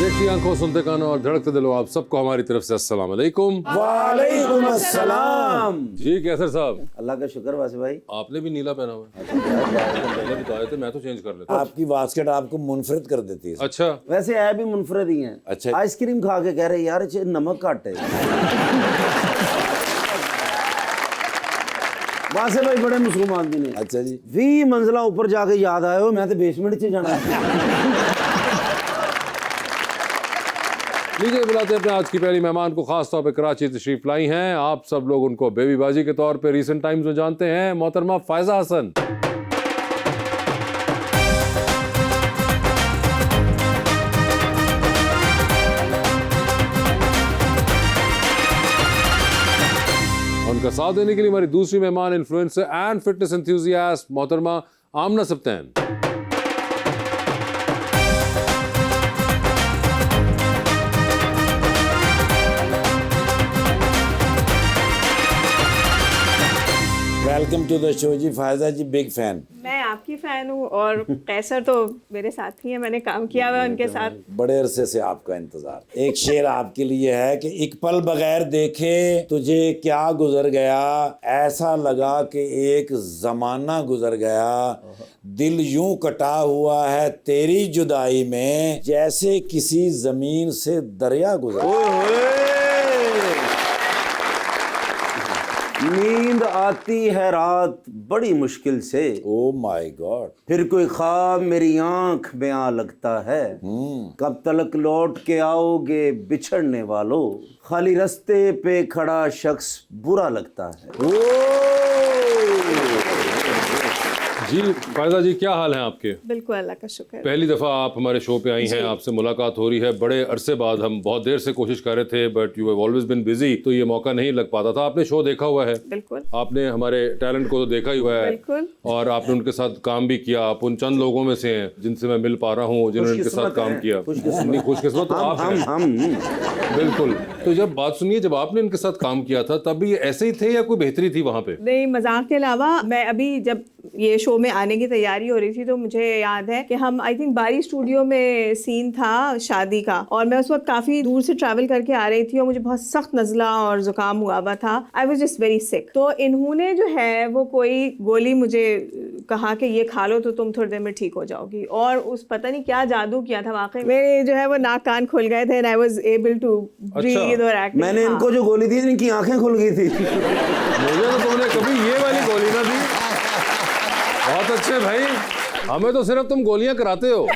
देखिए आंखों, सुनते कानों और धड़कते दिलों, आप सबको हमारी तरफ से अस्सलाम वालेकुम। वालेकुम अस्सलाम। जी कैसर साहब, अल्लाह का शुक्र वासे भाई। आपने भी नीला पहना हुआ है। पहले बताए थे, मैं तो चेंज कर लेता। आपकी बास्केट आपको मुनफरिद कर देती है। अच्छा, वैसे है भी मुनफरिद ही हैं। अच्छा। आइसक्रीम खा के कह रहे यार ये नमक घट है। वासे भाई बड़े मासूम आदमी ने। अच्छा जी। 20 मंजिला ऊपर जाके याद आया हो मैं तो बेसमेंट च जाना है। लीजिए बुलाते हैं अपने आज की पहली मेहमान को, खास तौर पे कराची तशरीफ लाई हैं। आप सब लोग उनको बेबी बाजी के तौर पे रीसेंट टाइम्स में जानते हैं, मोहतरमा फायजा हसन। उनका साथ देने के लिए हमारी दूसरी मेहमान, इन्फ्लुएंसर एंड फिटनेस एंथुसियास्ट, मोहतरमा Amna Sabtain. Welcome to the show ji. Faiza ji big fan. मैं आपकी फ़ैन हूँ और कैसर तो मेरे साथी हैं, मैंने काम किया हुआ है उनके साथ। बड़े अरसे से आपका इंतजार। एक शेर आपके लिए है कि एक पल बगैर देखे तुझे क्या गुजर गया, ऐसा लगा कि एक जमाना गुजर गया, दिल यूं कटा हुआ है तेरी जुदाई में, जैसे किसी जमीन से दरिया गुजर। नींद आती है रात बड़ी मुश्किल से, ओ माय गॉड। फिर कोई ख्वाब मेरी आंख में आ लगता है, कब तलक लौट के आओगे बिछड़ने वालों, खाली रास्ते पे खड़ा शख्स बुरा लगता है। जी फायजा जी, क्या हाल है आपके? बिल्कुल, अल्लाह का शुक्र। पहली दफ़ा आप हमारे शो पे आई हैं, आपसे मुलाकात हो रही है बड़े अरसे बाद। हम बहुत देर से कोशिश कर रहे थे but you have always been busy, तो ये मौका नहीं लग पाता था। आपने शो देखा हुआ है, बिल्कुल। आपने हमारे टैलेंट को तो देखा ही हुआ है, बिल्कुल। और आपने उनके साथ काम भी किया। आप उन चंद लोगों में से हैं जिनसे मैं मिल पा रहा हूँ जिन्होंने उनके साथ काम किया। नहीं, खुशकिस्मत तो आप हैं। हम बिल्कुल। तो जब बात सुनिए, जब आपने इनके साथ काम किया था तब भी ऐसे ही थे या कोई बेहतरी थी वहाँ पे? नहीं, मजाक के अलावा मैं अभी जब ये शो में आने की तैयारी हो रही थी तो मुझे याद है कि हम आई थिंक बारी स्टूडियो में सीन था शादी का, और मैं उस वक्त काफ़ी दूर से ट्रैवल करके आ रही थी और मुझे बहुत सख्त नज़ला और ज़ुकाम हुआ हुआ था। I was just very sick. तो इन्होंने जो है वो कोई गोली मुझे कहा कि ये खा लो तो तुम थोड़ी देर में ठीक हो जाओगी, और उस पता नहीं क्या जादू किया था, वाकई मेरे जो है वो नाक कान खुल गए थे, I was able to breathe और एक्ट। मैंने इनको जो गोली दी इनकी आंखें खुल गई थी। मुझे तो तुमने कभी ये वाली गोली ना दी। बहुत अच्छे भाई, हमें तो सिर्फ तुम गोलियां कराते हो।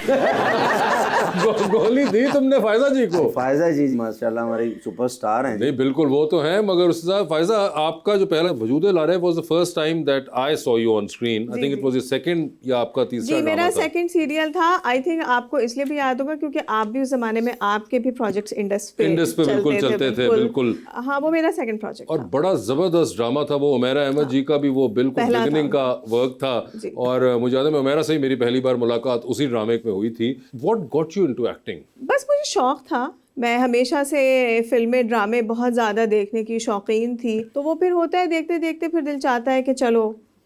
गोली दी तुमने फायजा जी को। फायजा जी माशाल्लाह हमारी सुपरस्टार हैं। नहीं बिल्कुल, वो तो हैं, मगर उसके साथ फायजा आपका जो पहला वजूद ला रहा है was the first time that I saw you on screen. I think it was your second या आपका तीसरा जी, ड्रामा मेरा था। सेकंड सीरियल था। आई थिंक आपको इसलिए भी याद होगा क्योंकि आप भी उस जमाने में आपके भी प्रोजेक्ट्स इंडस पे बिल्कुल चलते थे। बिल्कुल, हाँ, वो मेरा सेकंड प्रोजेक्ट और था। बड़ा जबरदस्त ड्रामा था वो। उमैरा अहमद जी का भी वो बिल्कुल पहला बिगिनिंग का वर्क था, और मुझे याद है मैं उमैरा से ही मेरी पहली बार मुलाकात उसी ड्रामे में हुई थी। What got you into acting? बस मुझे शौक था, मैं हमेशा से फिल्में ड्रामे बहुत ज़्यादा देखने की शौकीन थी, तो वो फिर होता है देखते देखते फिर दिल चाहता है कि चलो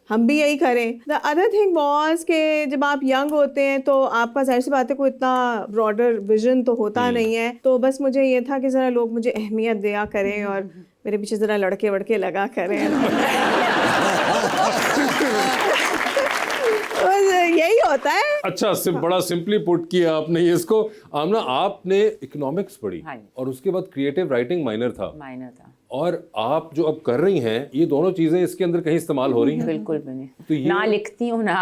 हम भी यही करें। द अदर थिंग वॉज के जब आप यंग होते हैं तो आपका जाहिर सी बात है कोई इतना ब्रॉडर विजन तो होता नहीं है, तो बस मुझे ये था कि ज़रा लोग मुझे अहमियत दिया करें और मेरे पीछे ज़रा लड़के वड़के लगा करें। यही होता है। अच्छा, बड़ा सिंपली पुट किया आपने ये इसको। आमना, आपने इकोनॉमिक्स पढ़ी और उसके बाद क्रिएटिव राइटिंग माइनर था, और आप जो अब कर रही हैं ये दोनों चीजें इसके अंदर कहीं इस्तेमाल हो रही हैं? बिल्कुल भी नहीं। तो ये ना लिखती हूँ ना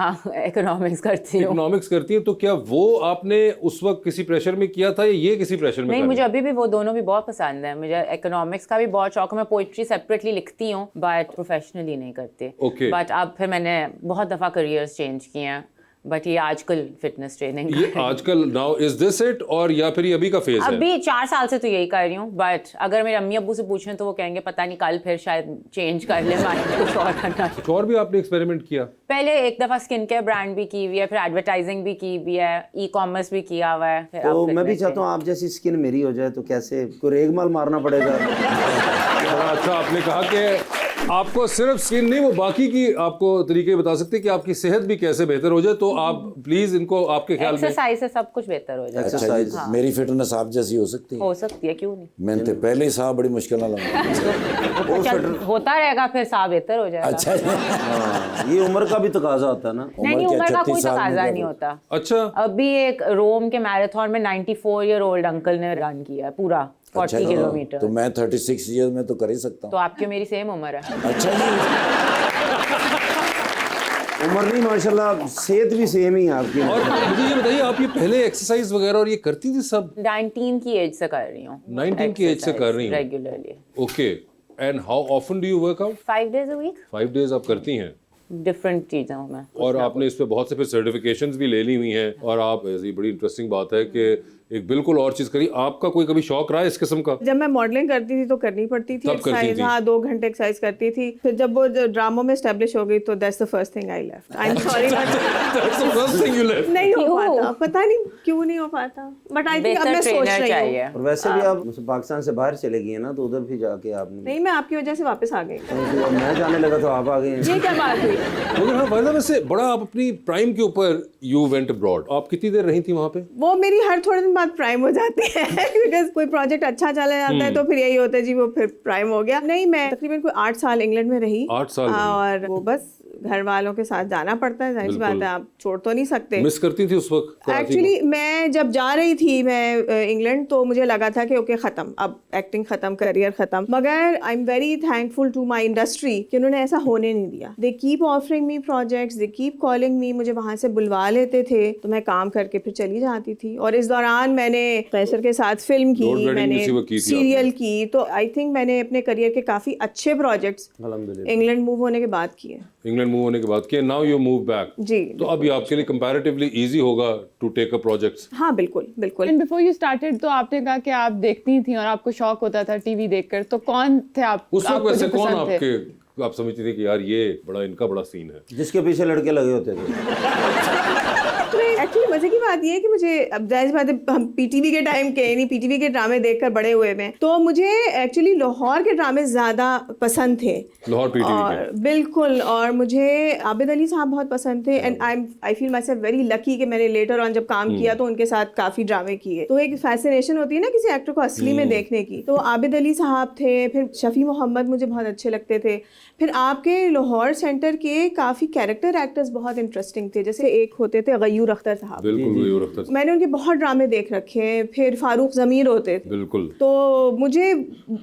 इकोनॉमिक्स करती हूँ। इकोनॉमिक्स करती हैं, तो क्या वो आपने उस वक्त किसी प्रेशर में किया था या ये किसी प्रेशर में? नहीं, मुझे अभी भी वो दोनों भी बहुत पसंद है। मुझे इकोनॉमिक्स का भी बहुत शौक है। मैं पोइट्री सेपरेटली लिखती हूँ बट प्रोफेशनली नहीं करती। Okay. बट अब फिर मैंने बहुत दफ़ा करियर्स चेंज किए हैं। बट ये आजकल फिटनेस ट्रेनिंग ये आजकल नाउ इज दिस इट और या फिर ये अभी का फेज है? अभी 4 साल से तो यही कर रही हूँ, बट अगर मेरे अम्मी अब्बू से पूछें तो वो कहेंगे पता नहीं कल फिर शायद चेंज कर ले, माइंड कुछ और करना। कुछ और भी आपने एक्सपेरिमेंट किया? पहले एक दफा स्किन केयर ब्रांड भी की हुई है, फिर एडवर्टाइजिंग भी की हुई है, ई कॉमर्स भी किया हुआ है। फिर तो अब मैं भी fitness चाहता हूँ आप जैसी स्किन मेरी हो जाए, तो कैसे कोई रेगमाल मारना पड़ेगा? बड़ा अच्छा आपने कहा कि आपको सिर्फ स्किन नहीं, वो बाकी की आपको तरीके बता सकते हैं कि आपकी सेहत भी कैसे बेहतर हो जाए। तो आप प्लीज इनको आपके ख्याल में एक्सरसाइज से सब कुछ बेहतर हो जाएगा। अच्छा जी, मेरी फिटनेस आप जैसी हो सकती है? हो सकती है, क्यों नहीं। मैंने तो पहले ही साहब बड़ी मुश्किल ना लगा। होता रहेगा, फिर साहब बेहतर हो जाएगा। अच्छा जी। हाँ, ये उम्र का भी तकाजा होता है ना। नहीं, क्या उम्र का 36 कोई साल में तकाजा क्या नहीं करूं? होता। अच्छा, अभी एक रोम के मैराथन में 94 ईयर ओल्ड अंकल ने रन किया है पूरा 40 अच्छा, किलोमीटर। तो मैं 36 ईयर में तो कर ही सकता तो हूँ। आपकी मेरी सेम उम्र है। अच्छा जी। उम्र नहीं, माशाल्लाह सेहत भी सेम ही है आपकी। और मुझे ये बताइए, आप ये पहले एक्सरसाइज वगैरह और ये करती थी सब? 19 की एज से कर रही हूँ। 19 की एज से कर रही हूँ regularly. Okay, and how often do you work out? 5 days a week 5 days आप करती हैं? डिफरेंट चीज़ों में। और आपने इस पे बहुत से फिर सर्टिफिकेशंस भी ले ली हुई हैं। और आप ऐसी बड़ी इंटरेस्टिंग बात है कि एक बिल्कुल और चीज करी। आपका कोई कभी शौक रहा है इस किस्म का? जब मैं मॉडलिंग करती थी तो करनी पड़ती थी तब करती एक्सरसाइज। थी? हाँ, 2 घंटे एक्सरसाइज करती थी। फिर जब वो ड्रामों में एस्टेब्लिश हो गई तो that's the first thing I left. I am sorry That's the first thing you left. नहीं हो क्यों? पाता, पता नहीं क्यों नहीं हो पाता, बट आई थिंक अब बेहतर मैं सोच ट्रेनर रही हूँ। चाहिए। और वैसे भी आप पाकिस्तान से बाहर चले गई हैं ना, तो उधर भी जाके आपने नहीं, मैं आपकी वजह से वापस आ गई। तो अब मैं जाने लगा तो आप आ गए हैं। ये क्या बात हुई? मगर हाँ, वैसे वैसे बड़ा आप अपनी प्राइम के ऊपर यू वेंट अब्रॉड। आप कितनी देर रही थी वहाँ पे? वो मेरी हर थोड़े दिन बाद प्राइम हो जाती है बिकॉज कोई प्रोजेक्ट अच्छा चला जाता है तो फिर यही होता है जी, वो फिर प्राइम हो गया। नहीं, मैं तकरीबन कोई 8 साल इंग्लैंड में रही। 8 साल रही। और वो बस घर वालों के साथ जाना पड़ता है, जाहिर सी बात है, आप छोड़ तो नहीं सकते। मिस करती थी उस वक्त कराची को? एक्चुअली मैं जब जा रही थी मैं इंग्लैंड, तो मुझे लगा था कि ओके खत्म, अब एक्टिंग खत्म, करियर खत्म। मगर I am very thankful to my industry कि उन्होंने ऐसा होने नहीं दिया। They keep offering me projects, they keep calling me, मुझे वहां से बुलवा लेते थे तो मैं काम करके फिर चली जाती थी। और इस दौरान मैंने कैसर के साथ फिल्म की, Lord Wedding मैंने इसी वक्त की थी सीरियल की। तो आई थिंक मैंने अपने करियर के काफी अच्छे प्रोजेक्ट्स अल्हम्दुलिल्लाह। इंग्लैंड मूव होने के बाद किए। इंग्लैंड मूव होने के बाद किया, नाउ यू मूव बैक। जी, तो अब ये आपके लिए कंपैरेटिवली इजी होगा टू टेक अप प्रोजेक्ट्स? हाँ बिल्कुल बिल्कुल। एंड बिफोर यू स्टार्टेड, तो आपने कहा कि आप देखती थी और आपको शौक होता था टीवी देखकर, तो कौन थे आप? उस वक्त आपको वैसे जो कौन पसंद थे? आपके आप समझती थी कि यार ये बड़ा इनका बड़ा सीन है? जिसके पीछे लड़के लगे होते थे। एक्चुअली मजे की बात ये है कि मुझे, अब जाहिर बात है हम पीटीवी के टाइम के नहीं, पीटीवी के ड्रामे देखकर बड़े हुए हैं, तो मुझे एक्चुअली लाहौर के ड्रामे ज्यादा पसंद थे। लाहौर पीटीवी और के? बिल्कुल, और मुझे आबिद अली साहब बहुत पसंद थे। And I feel my self very lucky कि मैंने लेटर ऑन जब काम किया तो उनके साथ काफी ड्रामे किए। तो एक फैसिनेशन होती है ना किसी एक्टर को असली में देखने की। तो आबिद अली साहब थे, फिर शफी मोहम्मद मुझे बहुत अच्छे लगते थे। फिर आपके लाहौर सेंटर के काफी कैरेक्टर एक्टर्स बहुत इंटरेस्टिंग थे, जैसे एक होते थे गयूर अख्तर साहब, बिल्कुल गयूर अख्तर, मैंने उनके बहुत ड्रामे देख रखे हैं। फिर फारूक ज़मीर होते थे। बिल्कुल। तो मुझे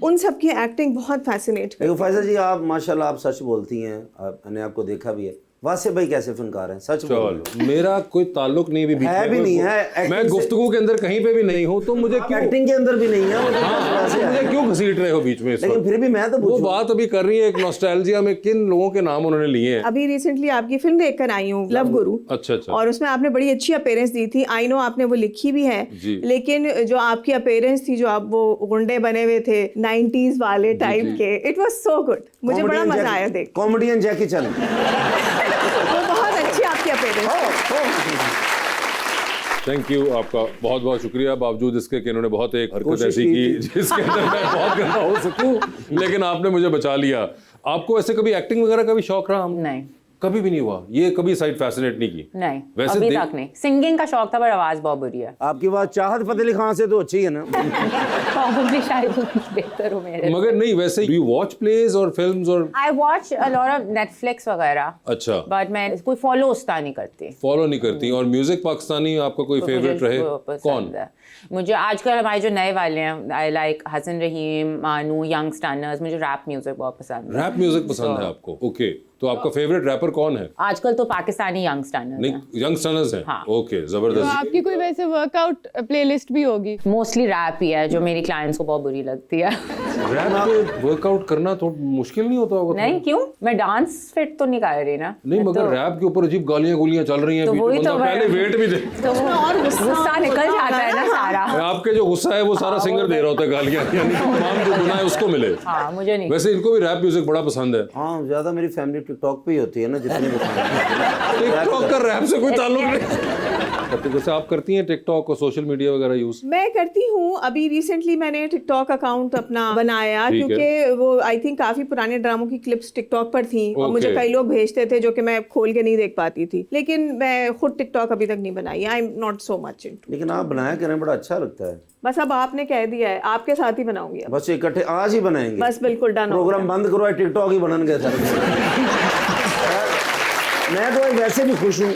उन सब की एक्टिंग बहुत फैसिनेट करती देखो फैसल जी, आप माशाल्लाह आप सच बोलती हैं, मैंने आपको देखा भी है। वासिफ भाई कैसे फनकार हैं, सच बोलो। चलो, मेरा कोई ताल्लुक नहीं भी बीच है में, भी कोई- नहीं है, एक्टिंग मैं से- गुफ्तगू के अंदर कहीं पे भी नहीं हूँ, तो मुझे क्यों एक्टिंग के अंदर भी नहीं है वो, तो हाँ, वैसे है। मुझे क्यों घसीट रहे हो बीच में इस लेकिन वक्त? फिर भी मैं तो वो पूछूं। बात अभी कर रही है एक नॉस्टैल्जिया में, किन लोगों के नाम उन्होंने लिए हैं? अभी रिसेंटली आपकी फिल्म देखकर आई हूँ, लव गुरु। अच्छा अच्छा। और उसमें आपने बड़ी अच्छी अपीयरेंस दी थी। आई नो आपने वो लिखी भी है, जी। लेकिन जो आपकी अपीयरेंस थी, जो आप वो गुंडे बने हुए थे 90s वाले टाइप के, इट वाज सो गुड। मुझे बड़ा मजा आया देख। कॉमेडियन जैकी चैन। वो बहुत अच्छी आपकी अपीयरेंस। थैंक यू, आपका बहुत बहुत शुक्रिया। बावजूद इसके कि इन्होंने बहुत एक हरकत कोशिश ऐसी की की जिसके अंदर मैं बहुत गंदा हो सकूं, लेकिन आपने मुझे बचा लिया। आपको ऐसे कभी एक्टिंग वगैरह का भी शौक रहा? नहीं, कभी भी नहीं हुआ? ये कभी साइड फैसिनेट नहीं की? नहीं, वैसे अभी तक नहीं। सिंगिंग का शौक था पर आवाज बहुत बुरी है। आपकी बात चाहत फतेह अली खान से तो अच्छी है ना। Probably शायद बेहतर हो मेरे। मगर नहीं, वैसे डू यू वॉच प्लेज और फिल्म्स और? I watch a lot of Netflix वगैरह, अच्छा, बट मैं कोई फॉलो उसका नहीं करती। फॉलो नहीं करती। और म्यूजिक पाकिस्तानी आपका कोई फेवरेट रहे? मुझे पसंद कौन? है। मुझे आजकल हमारे जो नए वाले हैं, आई लाइक हसन रहीम, मानू, यंग स्टैंडर्स। मुझे रैप म्यूजिक बहुत पसंद है। रैप म्यूजिक पसंद है आपको? ओके, तो आपका फेवरेट रैपर कौन है? आजकल तो पाकिस्तानी यंग स्टैंडर्स नहीं, हैं। यंगस्टर्स हैं। हाँ। ओके, तो जबरदस्त। आपकी कोई वैसे वर्कआउट प्लेलिस्ट भी होगी? मोस्टली रैप ही है जो मेरी क्लाइंट्स को बहुत बुरी लगती है। रैप पे वर्कआउट करना तो मुश्किल नहीं होता होगा? नहीं क्यों, मैं डांस फिट तो नहीं कर रही ना। नहीं, मगर रैप के ऊपर अजीब गालियां गुलियां चल रही हैं, तो वही तो पहले वेट भी दे, तो और गुस्सा निकल जाता है ना सारा। आपके जो गुस्सा है वो सारा सिंगर दे रहा होता है गालियां, यानी तमाम जो गुनाह है उसको मिले। हाँ मुझे नहीं। वैसे इनको भी रैप म्यूजिक बड़ा पसंद है। हाँ, ज्यादा मेरी फैमिली टिकटॉक पे ही होती है ना, जितनी टिकटॉक का रैप से कोई ताल्लुक नहीं। तो जैसे आप करती हैं टिकटॉक और सोशल मीडिया वगैरह यूज? मैं करती हूँ। अभी रिसेंटली मैंने टिकटॉक अकाउंट अपना बनाया, ठीक है। क्योंकि वो आई थिंक काफी पुराने ड्रामों की क्लिप्स टिकटॉक पर थी और मुझे कई लोग भेजते थे जो कि मैं खोल के नहीं देख पाती थी, लेकिन मैं खुद टिकटॉक अभी तक नहीं बनाई। I am not so much into. लेकिन आप बनाया करें, बड़ा अच्छा लगता है। बस अब आपने कह दिया है, आपके साथ ही बनाऊंगी अब। बस इकट्ठे आज ही बनाएंगे। बस बिल्कुल डन हो प्रोग्राम बंद करो, टिकटॉक ही बनन गए सर। मैं तो वैसे भी खुश हूँ,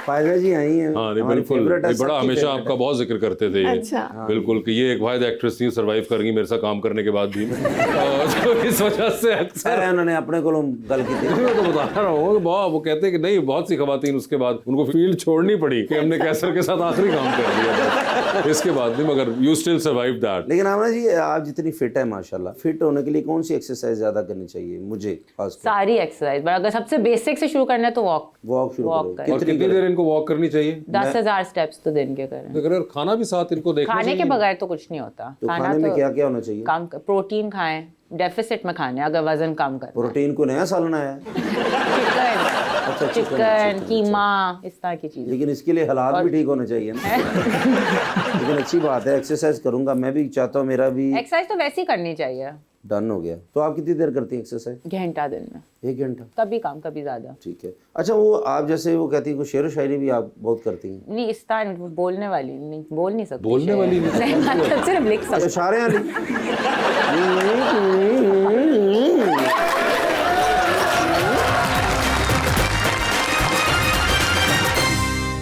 फायदा जी आई हैं। हाँ, नहीं हमारी बिल्कुल, favorite है, नहीं, बड़ा सबकी हमेशा favorite आपका है। बहुत जिक्र करते थे ये। अच्छा। बिल्कुल कि ये एक वाहिद एक्ट्रेस थी सर्वाइव कर गई मेरे साथ काम करने के बाद भी। तो इस वजह से अक्सर अरे उन्होंने अपने को गल की थी। मैं तो बता रहा हूँ, बहुत वो कहते हैं कि नहीं, बहुत सी खवातीन उसके बाद उनको फील्ड छोड़नी पड़ी कि हमने कैसर के साथ आखिरी काम कर दिया इसके बाद भी, मगर यू स्टिल सर्वाइव दैट। लेकिन आमना जी, आप जितनी फिट है माशाल्लाह, फिट होने के लिए कौन सी एक्सरसाइज ज्यादा करनी चाहिए मुझे खासकर? सारी एक्सरसाइज, पर अगर सबसे बेसिक से शुरू करना है तो वॉक। वॉक शुरू Walk करो। करें। और कितनी देर इनको वॉक करनी चाहिए? 10,000 स्टेप्स तो दिन के करें। अगर खाना भी साथ इनको देखना खाने के चाहिए। बगैर तो कुछ नहीं होता। तो खाने में क्या क्या होना चाहिए? कम प्रोटीन खाएं, डेफिसिट में खाने अगर वजन कम करना। प्रोटीन को नया सालना है, चिकन, चिकन, कीमा, इस तरह की चीजें। लेकिन इसके लिए हालात भी ठीक होने चाहिए ना। लेकिन अच्छी बात है, एक्सरसाइज करूंगा, मैं भी चाहता हूँ मेरा भी एक्सरसाइज तो वैसे ही करनी चाहिए। डन हो गया। तो आप कितनी देर करती हैं एक्सरसाइज? घंटा दिन में, 1 घंटा? कभी कम कभी ज्यादा। ठीक है। अच्छा, वो आप जैसे वो कहती हैं, शेर व शायरी भी आप बहुत करती हैं? नहीं, इस तरह बोलने वाली नहीं, बोल नहीं सकती। बोलने वाली नहीं, मतलब सिर्फ लिख सकती। इशारे वाली?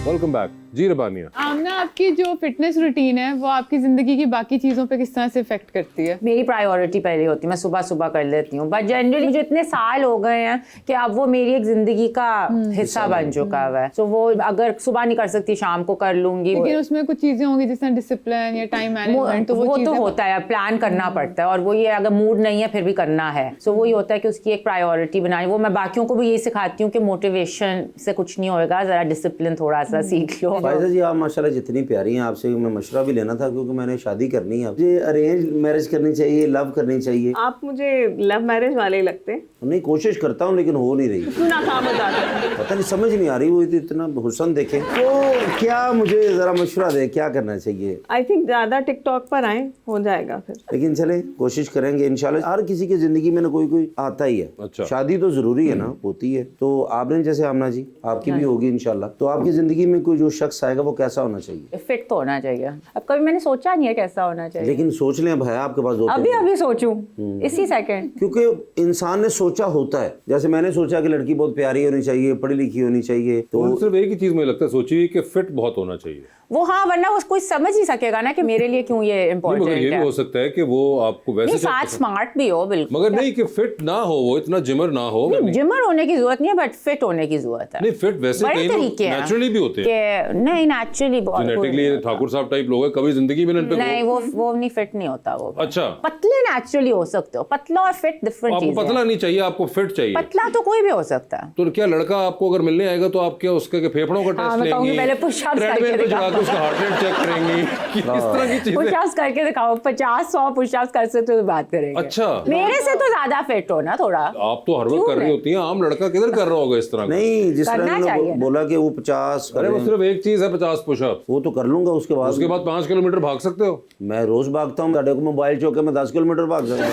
वेलकम बैक जी रबानिया। आमना, आपकी जो फिटनेस रूटीन है वो आपकी जिंदगी की बाकी चीजों पे किस तरह से इफेक्ट करती है? मेरी प्रायोरिटी पहले होती है, मैं सुबह सुबह कर लेती हूँ, बट जनरली मुझे इतने साल हो गए हैं कि अब वो मेरी एक जिंदगी का हिस्सा बन चुका हुआ है। तो वो अगर सुबह नहीं कर सकती शाम को कर लूंगी। लेकिन उसमें कुछ चीजें होंगी जैसे डिसिप्लिन या टाइम मैनेजमेंट, तो वो तो चीजें होता है, प्लान करना पड़ता है, और वो ये अगर मूड नहीं है फिर भी करना है। सो वही होता है कि उसकी एक प्रायोरिटी बनानी। वो मैं बाकियों को भी यही सिखाती हूँ कि मोटिवेशन से कुछ नहीं होएगा, जरा डिसिप्लिन थोड़ा सा सीख लो। फायदा जी, आप माशाल्लाह जितनी प्यारी हैं, आपसे मैं मशवरा भी लेना था क्योंकि मैंने शादी करनी है। मुझे अरेंज मैरिज करनी चाहिए, लव करनी चाहिए? आप मुझे लव मैरिज वाले ही लगते हैं। नहीं, कोशिश करता हूँ लेकिन हो नहीं रही। क्यों नाकाम हो जाते हैं? पता नहीं, समझ नहीं आ रही। वो तो इतना हुस्न देखे तो क्या, मुझे जरा मशवरा दे, क्या करना चाहिए? आई थिंक ज्यादा टिकटॉक पर आए, हो जाएगा फिर। लेकिन चले, कोशिश करेंगे इंशाल्लाह। हर किसी की जिंदगी में ना कोई कोई आता ही है। अच्छा। शादी तो जरूरी है ना, होती है। तो आपने जैसे आमना जी, आपकी भी होगी इंशाल्लाह। तो आपकी जिंदगी में कोई जो शख्स आएगा वो कैसा होना चाहिए? फिट तो होना चाहिए। अब कभी मैंने सोचा नहीं है कैसा होना चाहिए। लेकिन सोच लें, भाई आपके पास होते अभी हैं। अभी सोचूं इसी सेकंड। क्योंकि इंसान ने सोचा होता है। जैसे मैंने सोचा कि लड़की बहुत प्यारी होनी चाहिए, पढ़ी लिखी होनी चाहिए, तो सिर्फ एक ही चीज मुझे लगता है सोची हुई कि फिट बहुत होना चाहिए। वो हाँ, वरना वो कोई समझ ही सकेगा ना कि मेरे लिए क्यों ये नहीं, इम्पोर्टेंट मगर ये भी है। हो सकता है कि वो आपको वैसे नहीं, साथ स्मार्ट भी हो बिल्कुल, मगर नहीं कि फिट ना हो, वो इतना जिमर ना हो। जिमर होने की जरूरत नहीं है, बट फिट होने की जरूरत है। नहीं, फिट वैसे बड़े कई लोग तरीके हैं नेचुरली भी होते हैं। कि नहीं, नेचुरली जेनेटिकली ठाकुर साहब टाइप लोग हैं, कभी जिंदगी में नहीं, वो नहीं, फिट नहीं होता वो। अच्छा, पतले नेचुरली हो सकते हो, पतला और फिट डिफरेंट आपको चीज पतला है। नहीं चाहिए, आपको फिट चाहिए। पतला तो कोई भी हो सकता है। तो क्या लड़का आपको अगर मिलने आएगा तो आप क्या उसके के फेफड़ों का हाँ, टेस्ट मैं कहूंगी लेंगी, पहले push-ups ट्रेडमिल करके पे चढ़ा के दिखाओ। उसका हार्ट रेट चेक करेंगी कि इस तरह की चीजें? पुशअप्स करके दिखाओ, 50-100 पुशअप्स कर सकते हो तो बात करेंगे। अच्छा। मेरे से तो ज्यादा फिट हो ना थोड़ा। आप तो हर वक्त क्यों कर रही नहीं? होती हैं, आम लड़का किधर कर रहा होगा इस तरह का? नहीं, जिस तरह करना उन्होंने चाहिए ना। बोला कि वो 50 अरे वो करें, सिर्फ एक चीज है, 50 पुशअप। वो तो कर लूंगा। उसके बाद 5 किलोमीटर भाग सकते हो। मैं रोज भागता हूँ। को मोबाइल चौके में 10 किलोमीटर भाग जाऊंगा।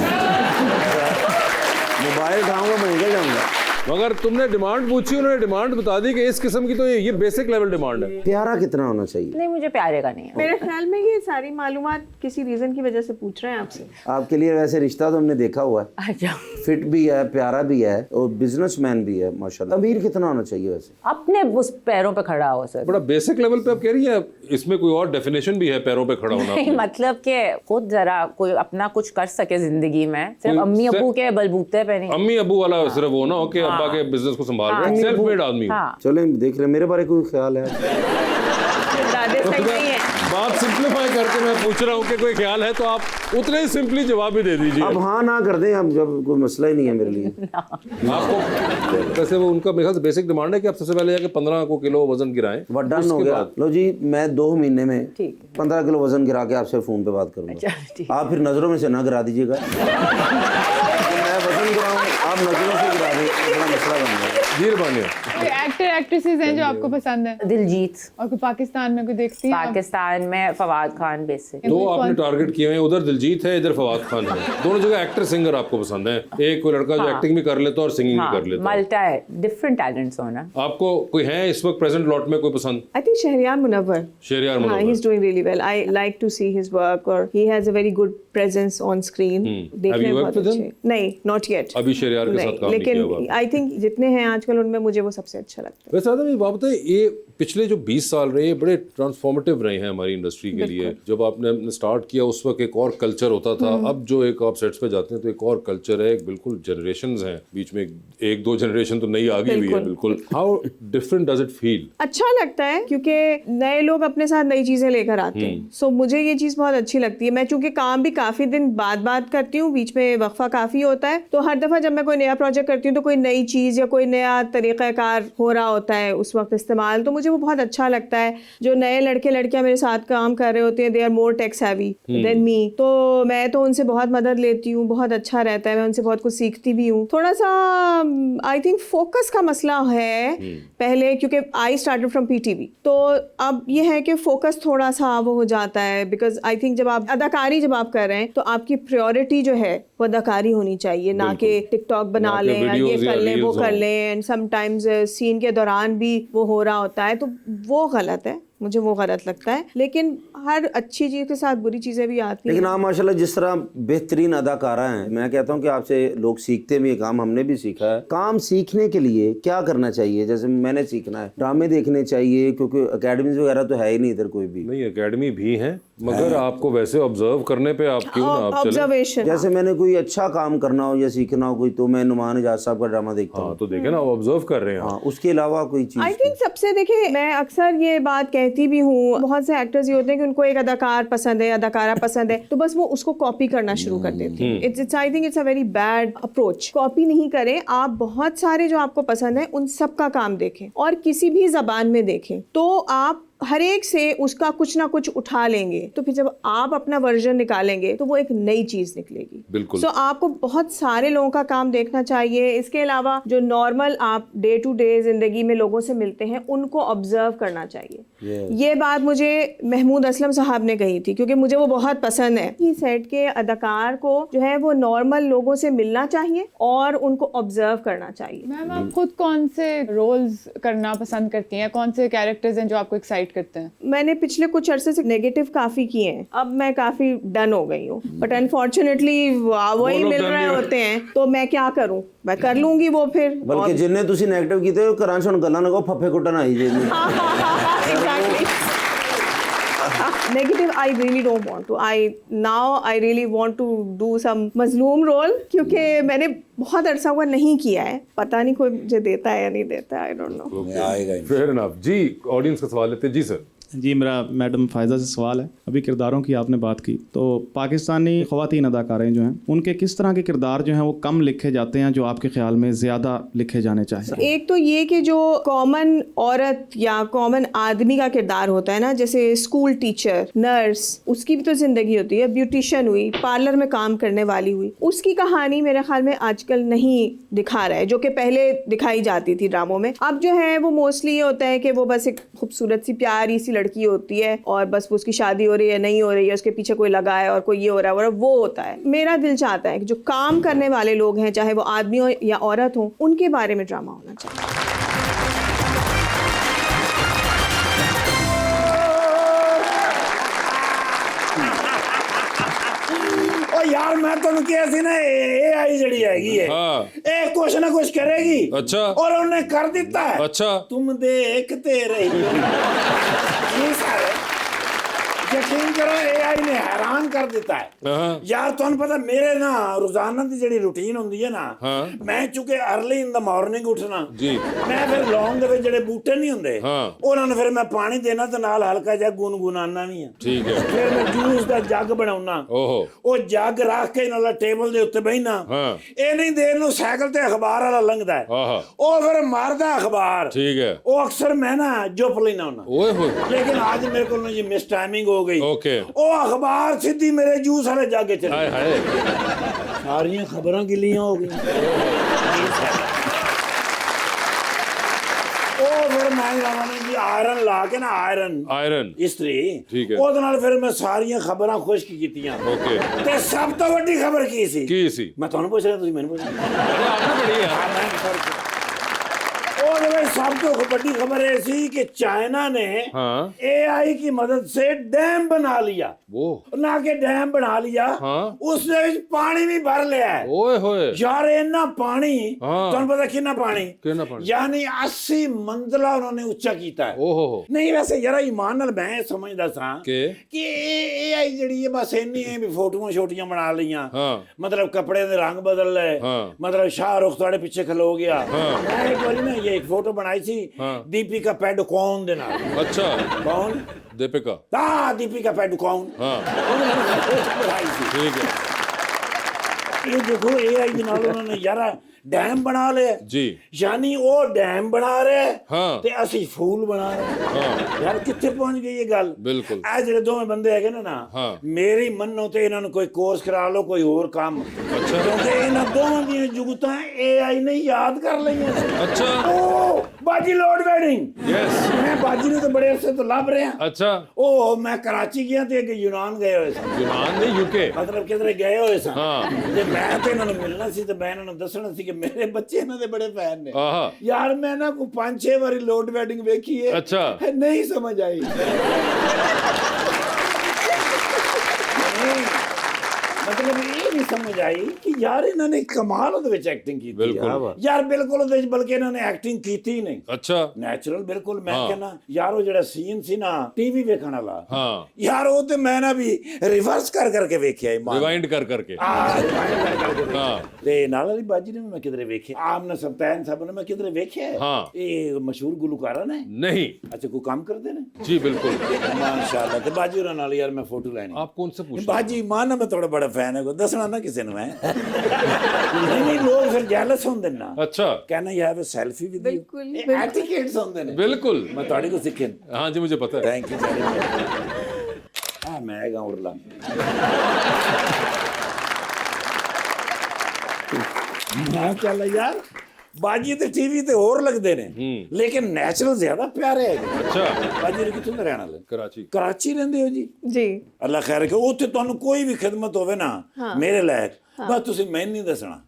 मोबाइल उठाऊंगा, मैं निकल जाऊंगा। मगर तुमने डिमांड पूछी, उन्होंने डिमांड बता दी कि इस किस्म की, तो ये बेसिक लेवल डिमांड है। प्यारा कितना होना चाहिए? नहीं, मुझे प्यारे का नहीं है। मेरे ख्याल में ये सारी मालूमात किसी रीजन की वजह से पूछ रहे हैं आपसे। आपके लिए वैसे रिश्ता तो हमने देखा हुआ है, अच्छा, फिट भी है, प्यारा भी है और बिजनेसमैन भी है माशाल्लाह। अमीर कितना होना चाहिए वैसे? अपने उस पैरों पे खड़ा हो सर। बड़ा बेसिक लेवल पे आप कह रही हैं, इसमें कोई और डेफिनेशन भी है पैरों पे खड़ा होना? नहीं, मतलब कि खुद जरा कोई अपना कुछ कर सके जिंदगी में, सिर्फ अम्मी अब्बू के बलबूते पे नहीं। अम्मी अब्बू वाला सिर्फ वो ना हो कि अब्बा के बिजनेस को संभाल रहे हैं, सेल्फ मेड आदमी हो। हाँ, चलें, देख रहे मेरे बारे कोई ख्याल है? दादे सही नहीं है। बात सिर्फ सिंप्लीफाई करके मैं पूछ रहा हूँ कि कोई ख्याल है तो आप उतने ही सिंपली जवाब भी दे दीजिए। अब हाँ ना कर दें, अब जब कोई मसला ही नहीं है मेरे लिए। आपको वैसे वो उनका मेरे ख्याल से बेसिक डिमांड है कि आप सबसे पहले जाके 15 किलो वजन गिराएं। वो डन हो गया। लो जी, मैं 2 महीने में 15 किलो वजन गिरा के आपसे फोन पे बात करूंगा। आप फिर नजरों में से ना गिरा दीजिएगा। मैं वजन गिराऊं, आप नजरों से गिरा दें, इतना मसला बन गया। जी रबानिया, कोई एक्टर एक्ट्रेसेस हैं जो आपको पसंद है? दिलजीत। और कोई पाकिस्तान में कोई देखती हैं आप? पाकिस्तान में फवाद खान बेसिक। दो आपने टारगेट किए हैं, उधर दिलजीत है, इधर फवाद खान है। दोनों जगह एक्टर सिंगर आपको पसंद है। एक कोई लड़का जो एक्टिंग भी कर लेता और सिंगिंग भी कर लेता। मल्टा है, डिफरेंट टैलेंट्स होना। आपको कोई है इस वक्त प्रेजेंट लॉट में कोई पसंद? I think Shahryar Munawar. शहरियार हाँ, Munawar. He is doing really well. I like to see his work और he has a very good presence on screen. देखने Have you में worked बहुत with him? अच्छे। नहीं, नॉट येट। अभी शहरियार के साथ काम नहीं किया हुआ। लेकिन आई थिंक जितने हैं आजकल उनमें मुझे वो सबसे अच्छा लगता है। वैसे आदम ये बात बताइए, ये पिछले जो 20 साल रहे ये बड़े ट्रांसफॉर्मेटिव रहे हैं हमारी इंडस्ट्री के लिए। जब आपने स्टार्ट किया उस वक्त एक और कल्चर होता था, अब जो एक आप सेट्स पे जाते हैं तो एक और कल्चर है, एक बिल्कुल जनरेशंस हैं बीच में, एक दो जनरेशन तो नई आ गई हुई है बिल्कुल। How different does it feel? अच्छा लगता है क्योंकि नए लोग अपने साथ नई चीजें लेकर आते हैं। सो मुझे ये चीज बहुत अच्छी लगती है। मैं चूंकि काम भी काफी दिन बाद करती हूँ, बीच में वक्फा काफी होता है, तो हर दफा जब मैं कोई नया प्रोजेक्ट करती हूँ तो कोई नई चीज या कोई नया तरीकाकार हो रहा होता है उस वक्त इस्तेमाल, तो मुझे वो बहुत अच्छा लगता है। जो नए लड़के लड़कियां मेरे साथ काम कर रहे होते हैं, they are more tech savvy than me, तो मैं तो उनसे बहुत मदद लेती हूँ, बहुत अच्छा रहता है, मैं उनसे बहुत कुछ सीखती भी हूँ। थोड़ा सा आई थिंक फोकस का मसला है पहले, क्योंकि आई स्टार्टेड फ्रॉम पीटीवी, तो अब ये है कि फोकस थोड़ा सा वो हो जाता है। बिकॉज आई थिंक जब आप अदाकारी जब आप कर रहे हैं तो आपकी प्रायोरिटी जो है वो अदाकारी होनी चाहिए, ना कि टिकटॉक बना लें या ये कर लें वो कर लें। एंड समटाइम्स सीन के दौरान भी वो हो रहा होता है, तो वो गलत है, मुझे वो गलत लगता है। लेकिन हर अच्छी चीज के साथ बुरी चीजें भी आती हैं। लेकिन आप माशाल्लाह जिस तरह बेहतरीन अदाकारा हैं, मैं कहता हूं कि आपसे लोग सीखते भी हैं, काम हमने भी सीखा है। काम सीखने के लिए क्या करना चाहिए? जैसे मैंने सीखना है, ड्रामे देखने चाहिए, क्योंकि एकेडमीज वगैरह तो है ही नहीं इधर कोई भी। नहीं, एकेडमी भी है, मगर आपको वैसे ऑब्जर्व करने पे आप क्यों ना आप चले। ऑब्जर्वेशन, जैसे मैंने कोई अच्छा काम करना हो या सीखना हो कोई, तो मैं नुमान इजाज साहब का ड्रामा देखता हाँ, हूँ। तो देखे ना, ऑब्जर्व कर रहे हैं। हाँ, उसके अलावा कोई चीज आई थिंक सबसे देखिए, मैं अक्सर ये बात कहती भी हूँ, बहुत से एक्टर्स ये होते हैं कि उनको एक अदाकार पसंद है, अदाकारा पसंद है, तो बस वो उसको कॉपी करना शुरू कर देते हैं। It's I think it's a very bad approach. Copy नहीं करें, आप बहुत सारे जो आपको पसंद है उन सब का काम देखें और किसी भी जबान में देखें, तो आप हर एक से उसका कुछ ना कुछ उठा लेंगे, तो फिर जब आप अपना वर्जन निकालेंगे तो वो एक नई चीज निकलेगी। बिल्कुल। सो आपको बहुत सारे लोगों का काम देखना चाहिए। इसके अलावा जो नॉर्मल आप डे टू डे जिंदगी में लोगों से मिलते हैं उनको ऑब्जर्व करना चाहिए। ये बात मुझे महमूद असलम साहब ने कही थी, क्योंकि मुझे वो बहुत पसंद है। ही सेट के अदाकार को जो है वो नॉर्मल लोगों से मिलना चाहिए और उनको ऑब्जर्व करना चाहिए। मैम, आप खुद कौन से रोल्स करना पसंद करती हैं? कौन से कैरेक्टर्स हैं जो आपको एक्साइट करते हैं? मैंने पिछले कुछ अरसे से नेगेटिव काफी किए हैं, अब मैं काफी डन हो गई हूँ, बट अनफॉर्चुनेटली वही मिल रहे होते हैं, तो मैं क्या करूँ, मैं कर लूंगी वो फिर। बल्कि जिन्हें तुसी नेगेटिव कीते हो करां सुन गल्लां ना को फफे कुटन आई जे Negative, I really don't want to. I really want to do some मजलूम रोल, क्योंकि मैंने बहुत अरसा हुआ नहीं किया है, पता नहीं कोई मुझे देता है या नहीं देता है, I don't know. आएगा ही। फेयर इनफ जी। ऑडियंस का सवाल लेते हैं जी सर। जी, मेरा मैडम फ़ायज़ा से सवाल है। अभी किरदारों की आपने बात की, तो पाकिस्तानी ख़वातीन अदाकारें जो हैं उनके किस तरह के किरदार जो हैं वो कम लिखे जाते हैं जो आपके ख्याल में ज़्यादा लिखे जाने चाहिए? एक तो ये कि जो कॉमन औरत या कॉमन आदमी का किरदार होता है ना, जैसे स्कूल टीचर, नर्स, उसकी भी तो ज़िंदगी होती है, ब्यूटिशियन हुई, पार्लर में काम करने वाली हुई, उसकी कहानी मेरे ख्याल में आजकल नहीं दिखा रहा है, जो कि पहले दिखाई जाती थी ड्रामों में। अब जो है वो मोस्टली ये होता है कि वो बस एक खूबसूरत सी प्यारी सी लड़की होती है और बस वो उसकी शादी हो रही है नहीं हो रही है, उसके पीछे कोई लगा है और कोई ये हो रहा है, वो होता है। मेरा दिल चाहता है कि जो काम करने वाले लोग हैं, चाहे वो आदमी हो या औरत हो, उनके बारे में ड्रामा होना चाहिए। ओ यार, मैं तो किया सी ना AI जड़ी हैगी है, एक कुछ ना कुछ करेगी। अच्छा। और उन्हें कर दिता है। अच्छा। तुम देखते रहिए। ये सारे ਯਕੀਨ ਕਰੋ AI ਨੇ ਹੈਰਾਨ ਕਰ ਦਿੱਤਾ ਹੈ हाँ ਯਾਰ ਤੁਹਾਨੂੰ ਪਤਾ ਮੇਰੇ ਨਾ ਰੋਜ਼ਾਨਾ ਦੀ ਜਿਹੜੀ ਰੁਟੀਨ ਹੁੰਦੀ ਹੈ ਨਾ ਹਾਂ। ਮੈਂ ਚੁੱਕੇ अर्ਲੀ ਇਨ ਦਾ ਮਾਰਨਿੰਗ ਉੱਠਣਾ ਜੀ ਮੈਂ ਫਿਰ ਲੌਂਗ ਦੇ ਵਿੱਚ ਜਿਹੜੇ ਬੂਟੇ ਨਹੀਂ ਹੁੰਦੇ ਹਾਂ। ਉਹਨਾਂ ਨੂੰ ਫਿਰ ਮੈਂ ਪਾਣੀ ਦੇਣਾ ਤੇ ਨਾਲ ਹਲਕਾ ਜਿਹਾ ਗੁਨਗੁਨਾਨਾ ਵੀ ਆ ठीक है ਫਿਰ ਮੈਂ ਜੂਸ ਦਾ ਜੱਗ ਬਣਾਉਣਾ ओहो ਉਹ ਜੱਗ ਰੱਖ ਕੇ ਨਾਲ ਟੇਬਲ ਦੇ ਉੱਤੇ ਬਹਿਣਾ हाँ ਇਹ ਨਹੀਂ ਦੇਰ ਨੂੰ ਸਾਈਕਲ ਤੇ ਅਖਬਾਰ ਵਾਲਾ ਲੰਘਦਾ ਹੈ आहा ਉਹ ਫਿਰ ਮਾਰਦਾ ਅਖਬਾਰ ठीक है ਉਹ ਅਕਸਰ ਮੈਂ ਨਾ ਚੁੱਪ ਲੈਣਾ ਹੁੰਦਾ ओए होए लेकिन आज मेरे को जी मिस टाइमिंग हो गई ओके ओ अखबार सीधी मेरे जूस वाले जाके चले हाय हाय सारियां खबरां गिलियां हो गई ओ फिर मैं जाना जी आयरन ला के ना आयरन इस्त्री ठीक है। ਉਹਦੇ ਨਾਲ ਫਿਰ ਮੈਂ ਸਾਰੀਆਂ ਖਬਰਾਂ ਖੁਸ਼ਕ ਕੀਤੀਆਂ ओके ਤੇ ਸਭ ਤੋਂ ਵੱਡੀ ਖਬਰ ਕੀ ਸੀ की सी ਮੈਂ ਤੁਹਾਨੂੰ ਪੁੱਛ ਰਿਹਾ ਤੁਸੀਂ ਮੈਨੂੰ ਪੁੱਛ ਰਹੇ अरे आपने पढ़ी है ਹਾਂ, ਮੈਂ ਫਰਕ ਉਹਦੇ ਵਿੱਚ ਸਭ ਤੋਂ ਵੱਡੀ ਖਬਰ ਇਹ ਸੀ ਕਿ ਚਾਈਨਾ ਨੇ हाँ AI की मदद से डैम बना लिया वो ना के डैम बना लिया हाँ। उसने पानी भी भर लिया है ओए होए यार इतना पानी हाँ। ਤੁਹਾਨੂੰ ਪਤਾ ਕਿੰਨਾ ਪਾਣੀ कितना पानी यानी 80 ਮੰਜ਼ਲਾ ਉਹਨਾਂ ਨੇ ਉੱਚਾ ਕੀਤਾ ਹੈ ओहो ਨਹੀਂ ਵੈਸੇ ਯਾਰ ਇਮਾਨ ਨਾਲ ਮੈਂ ਸਮਝਦਾ ਸਾਂ के ਕਿ ਇਹ AI ਜਿਹੜੀ ਹੈ ਬਸ ਇੰਨੀ ਹੈ ਵੀ ਫੋਟੋਆਂ ਛੋਟੀਆਂ ਬਣਾ ਲਈਆਂ हाँ ਮਤਲਬ ਕੱਪੜੇ ਦੇ ਰੰਗ ਬਦਲ ਲਏ हाँ ਮਤਲਬ ਸ਼ਾਹਰੁਖ ਤੁਹਾਡੇ ਪਿੱਛੇ ਖਲੋ ਗਿਆ हाँ। ਮੈਂ ਇੱਕ ਵਾਰੀ ਨਾ ਇਹ ਇੱਕ ਫੋਟੋ ਬਣਾਈ ਸੀ हाँ। ਦੀਪਿਕਾ ਪੈਡੁਕੋਨ ਦੇ ਨਾਲ अच्छा ਕੌਣ दीपिका ਦੀਪਿਕਾ ਪੈਡੁਕੋਨ हाँ ਉਹਦੇ ਨਾਲ ਮੈਂ ਫੋਟੋ ਬਣਾਈ ਸੀ ठीक है ਇਹ ਦੇਖੋ AI ਦੇ ਨਾਲ ਉਹਨਾਂ ਨੇ ਯਾਰ ਡੈਮ ਬਣਾ ਲਿਆ जी ਯਾਨੀ ਉਹ ਡੈਮ ਬਣਾ ਰਿਹਾ ਹੈ हाँ ਤੇ ਅਸੀਂ ਫੂਲ ਬਣਾ ਰਹੇ ਹਾਂ। हाँ ਯਾਰ ਕਿੱਥੇ ਪਹੁੰਚ ਗਈ ਇਹ ਗੱਲ बिल्कुल ਇਹ ਜਿਹੜੇ ਦੋਵੇਂ ਬੰਦੇ ਹੈਗੇ ਨੇ ਨਾ ਹਾਂ। ਮੇਰੀ ਮੰਨੋ ਤੇ ਇਹਨਾਂ ਨੂੰ ਕੋਈ ਕੋਰਸ ਕਰਾ ਲਓ ਕੋਈ ਹੋਰ ਕੰਮ ਅੱਛਾ। ਕਿਉਂਕਿ ਇਹਨਾਂ ਦੋਵਾਂ ਦੀਆਂ ਜੁਗਤਾਂ AI ਨੇ ਯਾਦ ਕਰ ਲਈਆਂ ਨੇ। अच्छा ਉਹ ਬਾਜੀ ਲੋਡ ਵੈਡਿੰਗ यस ਮੈਂ ਬਾਜੀ ਨੂੰ ਤਾਂ ਬੜੇ ਅਰਸੇ ਤੋਂ ਲੱਭ ਰਿਹਾ अच्छा ਉਹ ਮੈਂ ਕਰਾਚੀ ਗਿਆ ਤੇ ਅੱਗੇ ਯੂਨਾਨ ਗਏ ਹੋਏ ਸਾਂ यूनान नहीं यूके ਮਤਲਬ ਕਿਧਰੇ ਗਏ ਹੋਏ ਸਾਂ ਹਾਂ। ਤੇ ਮੈਂ ਤੇ ਇਹਨਾਂ ਨੂੰ ਮਿਲਣਾ ਸੀ ਤੇ ਮੈਂ ਇਹਨਾਂ ਨੂੰ ਦੱਸਣਾ ਸੀ ਕਿ ਮੇਰੇ ਬੱਚੇ ਇਹਨਾਂ ਦੇ ਬੜੇ ਫੈਨ ਨੇ आहा ਯਾਰ ਮੈਂ ਨਾ ਕੋ 5-6 ਵਾਰੀ ਲੋਡ ਵੈਡਿੰਗ ਵੇਖੀ ਹੈ अच्छा ਨਹੀਂ ਸਮਝ ਆਈ ਮਤਲਬ ਇਹ ਨਹੀਂ ਸਮਝ ਆਈ ਕਿ ਯਾਰ ਇਹਨਾਂ ਨੇ ਕਮਾਲ ਉਹਦੇ ਵਿੱਚ ਐਕਟਿੰਗ ਕੀਤੀ ਬਿਲਕੁਲ। ਹੈ ਯਾਰ ਬਿਲਕੁਲ ਉਹਦੇ ਵਿੱਚ ਬਲਕਿ ਇਹਨਾਂ ਨੇ ਐਕਟਿੰਗ ਕੀਤੀ ਨਹੀਂ अच्छा ਨੈਚੁਰਲ ਬਿਲਕੁਲ ਮੈਂ ਹਾਂ। ਕਹਿੰਦਾ ਯਾਰ ਉਹ ਜਿਹੜਾ ਸੀਨ ਸੀ ਨਾ ਟੀਵੀ ਵੇਖਣ ਵਾਲਾ हाँ ਯਾਰ ਉਹ ਤੇ ਮੈਂ ਨਾ ਵੀ ਰਿਵਰਸ ਕਰ ਕਰਕੇ ਵੇਖਿਆ ਇਮਾਨ रिवाइंड कर करके rewind ਕਰ ਕਰਕੇ ਵੇਖਿਆ। हाँ ਤੇ ਨਾਲ ਵਾਲੀ ਬਾਜੀ ਨੇ ਵੀ ਮੈਂ ਕਿਧਰੇ ਵੇਖਿਆ ਆਮਨਾ ਸਬਤੈਨ ਸਾਹਿਬ ਨੇ ਮੈਂ ਕਿਧਰੇ ਵੇਖਿਆ ਹੈ। ਹਾਂ। ਇਹ ਮਸ਼ਹੂਰ ਗੁਲਕਾਰਾ ਨੇ नहीं ਅੱਛਾ ਕੋਈ ਕੰਮ ਕਰਦੇ ਨੇ जी बिल्कुल ਮਾਸ਼ਾਅੱਲਾ ਤੇ ਬਾਜੀ ਉਹਨਾਂ ਨਾਲ ਯਾਰ ਮੈਂ ਫੋਟੋ ਲੈਣੀ आप कौन से पूछ ਬਾਜੀ ਮਾਨ ਮੈਂ ਤੁਹਾਡਾ ਬੜਾ ਫੈਨ ਹੈ ਕੋ ਦੱਸਣਾ ਨਾ ਕਿਸੇ ਨੂੰ ਮੈਂ ਨਹੀਂ ਲੋਕ ਫਿਰ ਜੈਲਸ ਹੁੰਦੇ ਨੇ ਨਾ अच्छा ਕਹਿੰਦਾ you have a selfie with you ਬਿਲਕੁਲ, ਐਟੀਕੇਟਸ ਹੁੰਦੇ ਨੇ बिल्कुल ਮੈਂ ਤੁਹਾਡੇ ਕੋਲ ਸਿੱਖੇ ਨੇ हाँ जी मुझे पता है ਥੈਂਕ ਯੂ ਵੈਰੀ ਮਚ ਆ ਮੈਂ ਗਾਉਰਲਾ ਮੈਂ ਚੱਲ ਯਾਰ ਬਾਜੀ ਤੇ ਟੀਵੀ ਤੇ ਹੋਰ ਲੱਗਦੇ ਨੇ ਲੇਕਿਨ ਨੈਚੁਰਲ ਜ਼ਿਆਦਾ ਪਿਆਰੇ ਹੈਗੇ अच्छा ਬਾਜੀ ਨੂੰ ਕਿੱਥੋਂ ਦਾ ਰਹਿਣ ਵਾਲੇ कराची ਕਰਾਚੀ ਰਹਿੰਦੇ ਹੋ ਜੀ जी ਅੱਲਾ ਖੈਰ ਕਿ ਉੱਥੇ ਤੁਹਾਨੂੰ ਕੋਈ ਵੀ ਖਿਦਮਤ ਹੋਵੇ ਨਾ ਮੇਰੇ ਲਾਇਕ ਬਸ ਤੁਸੀਂ ਮੈਨੂੰ ਨਹੀਂ ਦੱਸਣਾ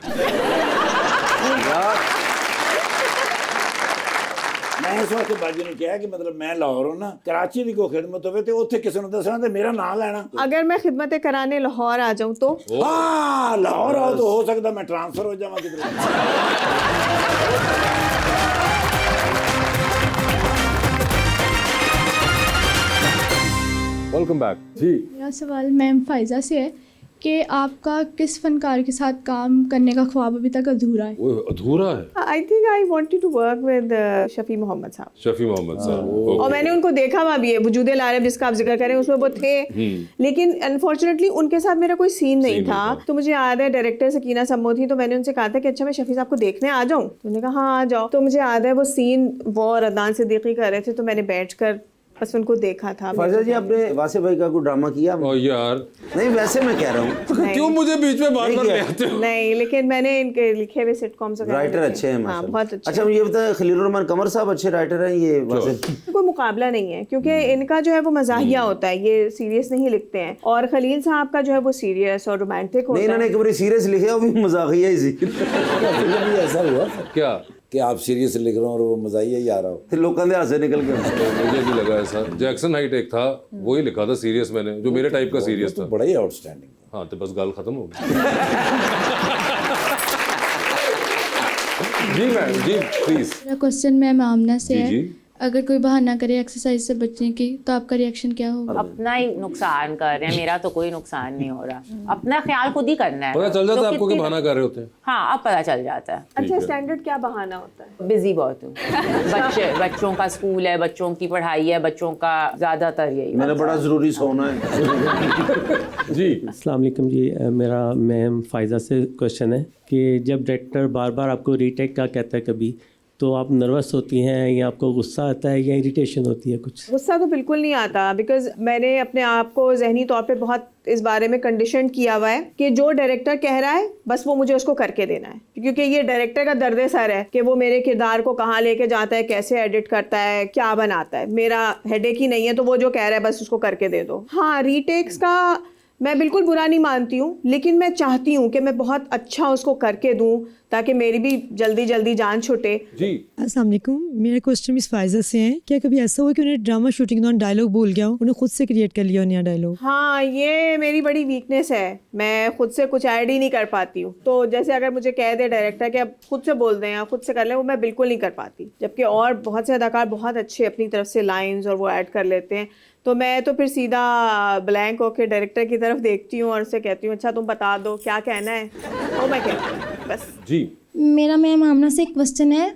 ਮੈਂ ਇਸ ਵਾਸਤੇ ਬਾਜੀ ਨੂੰ ਕਿਹਾ ਕਿ ਮਤਲਬ ਮੈਂ ਲਾਹੌਰੋਂ ਨਾ ਕਰਾਚੀ ਦੀ ਕੋਈ ਖਿਦਮਤ ਹੋਵੇ ਤੇ ਉੱਥੇ ਕਿਸੇ ਨੂੰ ਦੱਸਣਾ ਤੇ ਮੇਰਾ ਨਾਂ ਲੈਣਾ अगर मैं खिदमतें कराने लाहौर आ जाऊं तो ਹਾਂ ਲਾਹੌਰ ਆਓ ਤਾਂ ਹੋ ਸਕਦਾ ਮੈਂ ਟ੍ਰਾਂਸਫਰ ਹੋ ਜਾਵਾਂ ਕਿਧਰੇ वेलकम बैक जी मेरा सवाल मैम फ़ायज़ा से है कि आपका किस फनकार के साथ काम करने का ख्वाब अभी तक अधूरा है? वो अधूरा है I think I wanted to work with Shafi Mohammad साहब शफी मोहम्मद साहब और ओके। मैंने उनको देखा हुआ भी है वजूद लारब जिसका आप जिक्र करें उसमें वो थे लेकिन अनफॉर्चुनेटली उनके साथ मेरा कोई सीन नहीं सीन था नहीं था। तो मुझे याद है डायरेक्टर सकीना सम्मो थी तो मैंने उनसे कहा था कि अच्छा मैं शफी साहब को देखने आ जाऊँ तो उन्होंने कहा हाँ आ जाओ तो मुझे याद है वो सीन वो और अदनान सिद्दीकी कर रहे थे तो मैंने बैठकर बस उनको देखा था फैजल जी आपने वासे भाई का कोई ड्रामा किया ओ यार नहीं वैसे मैं कह रहा हूँ क्यों मुझे बीच में बार नहीं बार ले किया। आते हो नहीं लेकिन मैंने इनके लिखे हुए सिटकॉम्स राइटर अच्छे हैं हाँ माशाल्लाह। बहुत अच्छे अच्छा मुझे ये बताएं खलील रहमान कमर साहब अच्छे राइटर हैं ये वासे कोई मुकाबला नहीं है क्योंकि इनका जो है वो मजाहिया होता है ये सीरियस नहीं लिखते हैं और खलील साहब का जो है वो सीरियस और रोमांटिक नहीं होता इन्होंने है एक बार सीरियस लिखे वो भी मजाकिया ही सी भी ऐसा हुआ क्या कि आप सीरियस लिख रहे हो और वो मजाइया ही आ रहा हो फिर लोगों के हाथ से निकल गए तो मुझे भी लगा ऐसा जैक्सन हाइट एक था वही लिखा था सीरियस मैंने जो मेरे टाइप का सीरियस था बड़ा ही आउटस्टैंडिंग हाँ तो बस गाल खत्म हो गई जी मैम जी प्लीज मेरा क्वेश्चन मैम आमना से जी है जी अगर कोई बहाना करे एक्सरसाइज से बचने की तो आपका रिएक्शन क्या होगा? अपना ही नुकसान कर रहे हैं, मेरा तो कोई नुकसान नहीं हो रहा। अपना ख्याल खुद ही करना है। पता चल जाता तो है आपको कि कितनी- बहाना कर रहे होते हैं? हाँ, अब पता चल जाता है। अच्छा, स्टैंडर्ड क्या बहाना होता है? बिजी बहुत हूँ। बच्चों का स्कूल है, बच्चों की पढ़ाई है, बच्चों का ज्यादातर यही। मैंने बड़ा ज़रूरी सोना है। जी अस्सलाम वालेकुम जी, मेरा मैम फ़ायज़ा से क्वेश्चन है कि जब डायरेक्टर बार बार आपको रीटेक का कहता है कभी, तो आप नर्वस होती हैं या आपको गुस्सा आता है या इरिटेशन होती है कुछ? गुस्सा तो बिल्कुल नहीं आता, बिकॉज मैंने अपने आप को जहनी तौर पे बहुत इस बारे में कंडीशन किया हुआ है कि जो डायरेक्टर कह रहा है बस वो मुझे उसको करके देना है, क्योंकि ये डायरेक्टर का दर्द सर है कि वो मेरे किरदार को कहाँ लेके जाता है, कैसे एडिट करता है, क्या बनाता है। मेरा हेडेक ही नहीं है, तो वो जो कह रहा है बस उसको करके दे दो। हाँ, रीटेक्स का मैं बिल्कुल बुरा नहीं मानती हूँ, लेकिन मैं चाहती हूँ कि मैं बहुत अच्छा उसको करके दूँ ताकि मेरी भी जल्दी जल्दी जान छूटे। जी अस्सलाम वालेकुम, मेरा क्वेश्चन मिस फायजा से है। क्या कभी ऐसा हुआ कि उन्हें ड्रामा शूटिंग के दौरान डायलॉग भूल गया हो, उन्हें खुद से क्रिएट कर लिया हो नया डायलॉग? हाँ, ये मेरी बड़ी वीकनेस है, मैं खुद से कुछ ऐड ही नहीं कर पाती हूँ। तो जैसे अगर मुझे कह दे डायरेक्टर कि अब खुद से बोल दें या खुद से कर लें, वो मैं बिल्कुल नहीं कर पाती। जबकि और बहुत से अदाकार बहुत अच्छे अपनी तरफ से लाइंस और वो ऐड कर लेते हैं, तो मैं तो फिर सीधा ब्लैंक होकर डायरेक्टर की तरफ देखती हूँ और उससे कहती हूँ अच्छा तुम बता दो क्या कहना है, तो मैं कहती हूँ बस। जी मेरा मैम आमना से एक क्वेश्चन है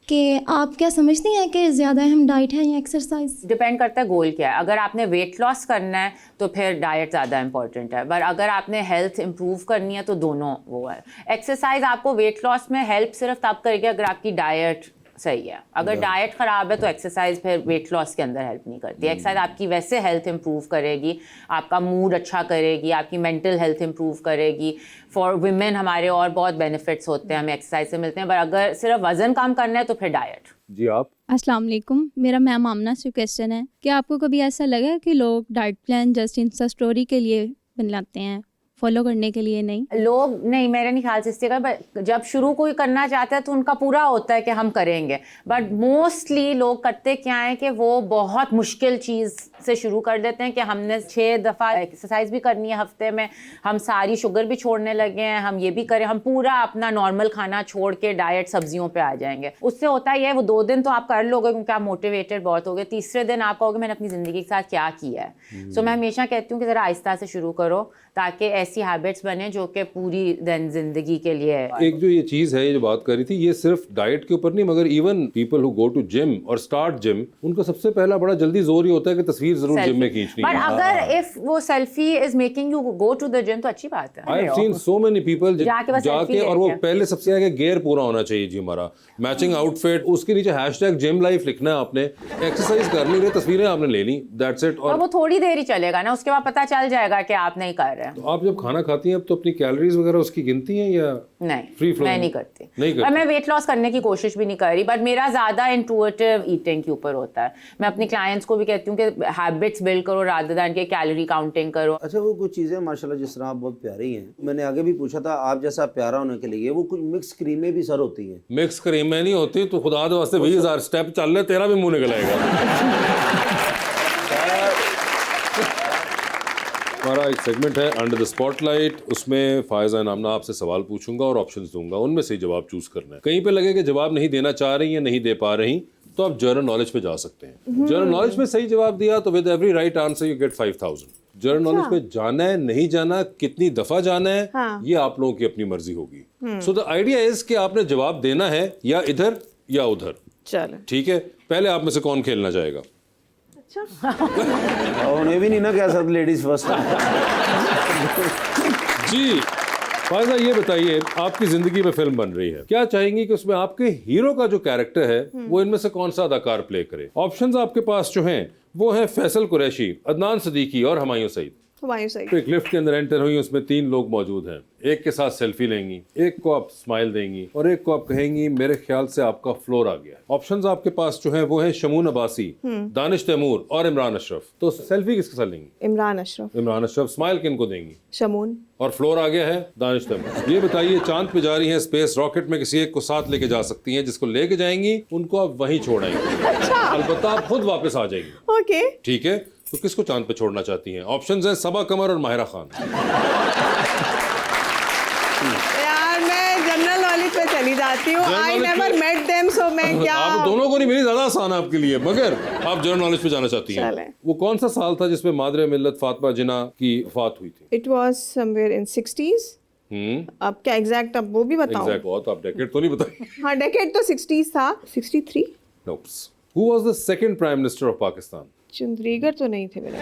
कि आप क्या समझती हैं कि ज़्यादा अहम डाइट है या एक्सरसाइज? डिपेंड करता है गोल क्या है। अगर आपने वेट लॉस करना है तो फिर डाइट ज़्यादा इंपॉर्टेंट है, पर अगर आपने हेल्थ इंप्रूव करनी है तो दोनों वो है। एक्सरसाइज आपको वेट लॉस में हेल्प सिर्फ तब करेगी अगर आपकी डाइट सही है। अगर डाइट ख़राब है तो एक्सरसाइज फिर वेट लॉस के अंदर हेल्प नहीं करती। एक्सरसाइज आपकी वैसे हेल्थ इंप्रूव करेगी, आपका मूड अच्छा करेगी, आपकी मेंटल हेल्थ इंप्रूव करेगी। फॉर विमेन हमारे और बहुत बेनिफिट्स होते हैं हमें एक्सरसाइज से मिलते हैं, पर अगर सिर्फ वजन कम करना है तो फिर डाइट। जी आप? अस्सलाम वालेकुम, मेरा मैम आमना से क्वेश्चन है कि आपको कभी ऐसा लगा कि लोग diet plan just Insta story के लिए बनाते हैं, फॉलो करने के लिए नहीं? लोग नहीं, मेरे नहीं ख्याल से इसलिए बट जब शुरू कोई करना चाहता है तो उनका पूरा होता है कि हम करेंगे, बट मोस्टली लोग करते क्या है कि वो बहुत मुश्किल चीज़ से शुरू कर देते हैं कि हमने 6 दफ़ा एक्सरसाइज भी करनी है हफ्ते में, हम सारी शुगर भी छोड़ने लगे हैं, हम ये भी करें, हम पूरा अपना नॉर्मल खाना छोड़ के डाइट सब्जियों पे आ जाएंगे। उससे होता ही है वो 2 दिन तो आप कर लोगे क्योंकि आप मोटिवेटेड बहुत हो गए, तीसरे दिन आप कहोगे मैंने अपनी ज़िंदगी के साथ क्या किया है। सो मैं हमेशा कहती हूँ कि ज़रा आहिस्ता से शुरू करो ताकि ऐसी हैबिट्स बने जो कि पूरी दिन जिंदगी के लिए है। एक जो ये चीज़ है, ये जो बात कर रही थी, ये सिर्फ डाइट के ऊपर नहीं मगर even people who go to gym और स्टार्ट जिम, उनका सबसे पहला बड़ा जल्दी जोर ही होता है कि तस्वीर जरूर जिम में खींचनी पर है। अगर इफ वो selfie is making you go to the gym तो अच्छी बात है। I have seen so many people जाके और वो लेते हैं। पहले सबसे आगे गेयर पूरा होना चाहिए जी हमारा, मैचिंग आउटफिट, उसके नीचे हैशटैग जिम लाइफ लिखना है आपने, एक्सरसाइज कर नहीं रहे, तस्वीरें आपने ले ली, दैट्स इट। और वो थोड़ी देर ही चलेगा ना, उसके बाद पता चल जाएगा कि आप नहीं कर रहे हैं। तो आप जब खाना खाती हैं अब तो अपनी कैलोरीज वगैरह उसकी गिनती हैं या नहीं? Free flow? मैं नहीं करती, नहीं करती। और मैं वेट लॉस करने की कोशिश भी नहीं कर रही, बट मेरा ज़्यादा इंटुइटिव ईटिंग के ऊपर होता है। मैं अपनी क्लाइंट्स को भी कहती हूँ कि हैबिट्स बिल्ड करो रादर दैन के कैलोरी काउंटिंग करो। अच्छा, वो कुछ चीज़ें माशाल्लाह जिस तरह आप बहुत प्यारी हैं, मैंने आगे भी पूछा था आप जैसा प्यारा होने के लिए वो कुछ मिक्स क्रीमें भी सर होती हैं। मिक्स क्रीमें नहीं होती तो खुदा दे वास्ते 20,000 स्टेप चल रहे, तेरा भी मुंह निकल आएगा। हमारा एक सेगमेंट है अंडर द स्पॉटलाइट, उसमें फायजा नामना आपसे सवाल पूछूंगा और ऑप्शंस दूंगा, उनमें से जवाब चूज करना है। कहीं पे लगे कि जवाब नहीं देना चाह रही हैं, नहीं दे पा रही, तो आप जनरल नॉलेज पे जा सकते हैं। जनरल नॉलेज में सही जवाब दिया तो with every right answer you get 5,000। General knowledge पे जाना है, नहीं जाना, कितनी दफा जाना है, ये आप लोगों की अपनी मर्जी होगी। सो द आइडिया इज कि आपने जवाब देना है या इधर या उधर। चलो ठीक है, पहले आप में से कौन खेलना चाहेगा? और उन्हें भी नहीं ना कह सकते लेडीज फर्स्ट। जी फायजा, ये बताइए आपकी जिंदगी में फिल्म बन रही है, क्या चाहेंगी कि उसमें आपके हीरो का जो कैरेक्टर है वो इनमें से कौन सा अदाकार प्ले करे? ऑप्शंस आपके पास जो हैं वो है फैसल कुरैशी, अदनान सदीकी और हुमायूं सईद। तो एक लिफ्ट के अंदर एंटर हुई, उसमें 3 लोग मौजूद हैं, एक के साथ सेल्फी लेंगी, एक को आप स्माइल देंगी और एक को आप कहेंगी मेरे ख्याल से आपका फ्लोर आ गया। ऑप्शंस आपके पास जो है वो है शमून अब्बासी, दानिश तैमूर और इमरान अशरफ। तो सेल्फी किसके साथ लेंगी? इमरान अशरफ। इमरान अशरफ। स्माइल किनको देंगी? शमून। और फ्लोर आ गया है दानिश तैमूर। ये बताइए चांद पे जा रही हैं, स्पेस रॉकेट में किसी एक को साथ लेके जा सकती हैं, जिसको लेके जाएंगी उनको आप वहीं छोड़ आएंगी। अच्छा। अलबत्ता आप खुद वापस आ जाएंगी। ओके ठीक है, तो किसको चांद पे छोड़ना चाहती हैं? ऑप्शंस हैं सबा कमर और माहिरा खान। यार मैं जनरल नॉलेज पे चली जाती बताती हूँ, आई नेवर मेट देम, सो मैं क्या। आप दोनों को नहीं मिली, ज्यादा आसान है आपके लिए, मगर आप जनरल नॉलेज पे जाना चाहती हैं। चलें। वो कौन सा साल था जिसमें मादरे मिल्लत फातिमा जिन्ना की वफात हुई थी? It was somewhere in 60s। अब क्या एग्जैक्ट, अब वो भी बताऊं? एग्जैक्ट बहुत, आप डेकेड तो नहीं बताइए। हाँ, डेकेड तो 60s था, 63। Nopes. Who was the second prime minister of Pakistan? Chundrigar तो नहीं थे मेरे।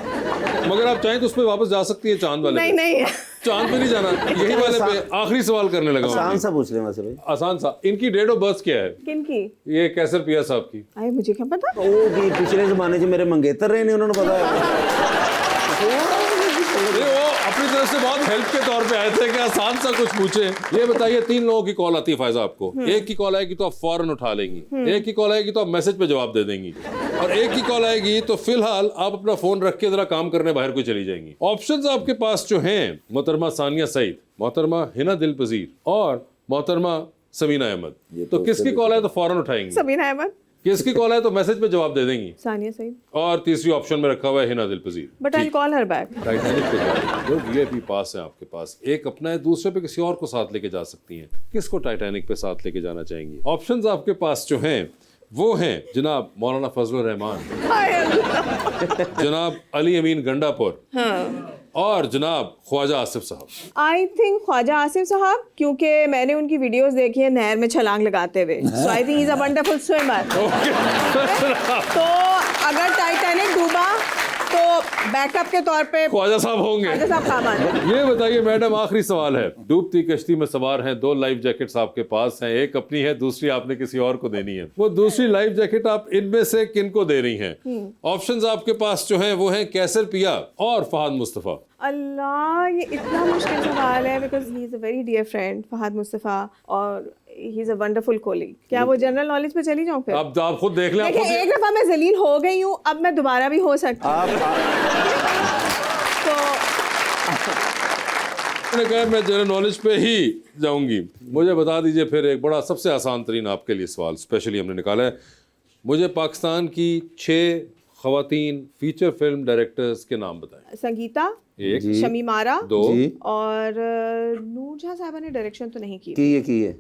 मगर आप चाहें तो उस पे वापस जा सकती है, चांद वाले नहीं पे। नहीं चांद पे नहीं जाना, यही वाले पे आखिरी सवाल करने लगा हूं। आसान सा पूछ ले वैसे भाई। आसान सा। इनकी डेट ऑफ बर्थ क्या है? किनकी? ये कैसर पिया साहब की। अरे मुझे क्या पता। ओ कि पिछले जमाने में मेरे मंगेतर रहे नहीं, उन्होंने पता है। नहीं, वो अपनी तरफ से बहुत हेल्प के तौर पे आए थे कि आसान सा कुछ पूछे। ये बताइए, 3 लोगों की कॉल आती है फायजा आपको। एक की कॉल आएगी तो आप फौरन उठा लेंगी, एक की कॉल आएगी तो आप मैसेज पे जवाब दे देंगी, और एक की कॉल आएगी तो फिलहाल आप अपना फोन रख के जरा काम करने बाहर को चली जाएंगी। ऑप्शंस आपके पास जो हैं, मोहतरमा सानिया सईद, मोहतरमा हिना दिल पजीर और मोहतरमा समीना अहमद। तो किसकी कॉल है तो फौरन उठाएंगी? समीना अहमद। किसकी कॉल है तो मैसेज पे जवाब दे देंगी? सानिया सईद। और तीसरी ऑप्शन में रखा हुआ है Hina Dilpazir. But I call her back. Titanic पे जा रही हैं, 2 वीआईपी पास हैं आपके पास, एक अपना है, दूसरे पे किसी और को साथ लेके जा सकती हैं। किसको टाइटैनिक पे साथ लेके जाना चाहेंगी? ऑप्शंस आपके पास जो हैं वो हैं जनाब मौलाना फजलुर रहमान, जनाब अली अमीन गंडापुर, और जनाब ख्वाजा आसिफ साहब। आई थिंक ख्वाजा आसिफ साहब, क्योंकि मैंने उनकी वीडियोस देखी है नहर में छलांग लगाते हुए, so I think he is a wonderful swimmer. तो अगर टाइटैनिक डूबा तो बैकअप के तौर पे ख्वाजा साहब होंगे। ख्वाजा साहब काम आएंगे। ये बताइए मैडम, आखिरी सवाल है। डूबती कश्ती में सवार हैं, 2 लाइफ जैकेट्स आपके पास हैं, एक अपनी है, दूसरी आपने किसी और को देनी है। वो दूसरी लाइफ जैकेट आप इनमें से किन को दे रही हैं? ऑप्शंस आपके पास जो हैं वो हैं कैसर पिया और फहद मुस्तफा। अल्लाह, ये इतना मुश्किल सवाल है, because he is a very dear friend Fahad Mustafa, और he is a wonderful colleague. क्या वो जनरल नॉलेज पे चली जाऊं फिर? अब आप खुद देख लें। देखिए, एक दफा मैं जलील हो गई हूँ, अब मैं दोबारा भी हो सकती हूँ। तो मैंने कहा मैं जनरल नॉलेज पे ही जाऊंगी। मुझे बता दीजिए फिर एक बड़ा सबसे आसान तरीन आपके लिए सवाल स्पेशली हमने निकाला है। मुझे पाकिस्तान की 6 खवातीन फीचर फिल्म डायरेक्टर्स के नाम बताएं। संगीता, 1, शमीमारा, 2 और नूरजहां साहबा ने डायरेक्शन तो नहीं की। की है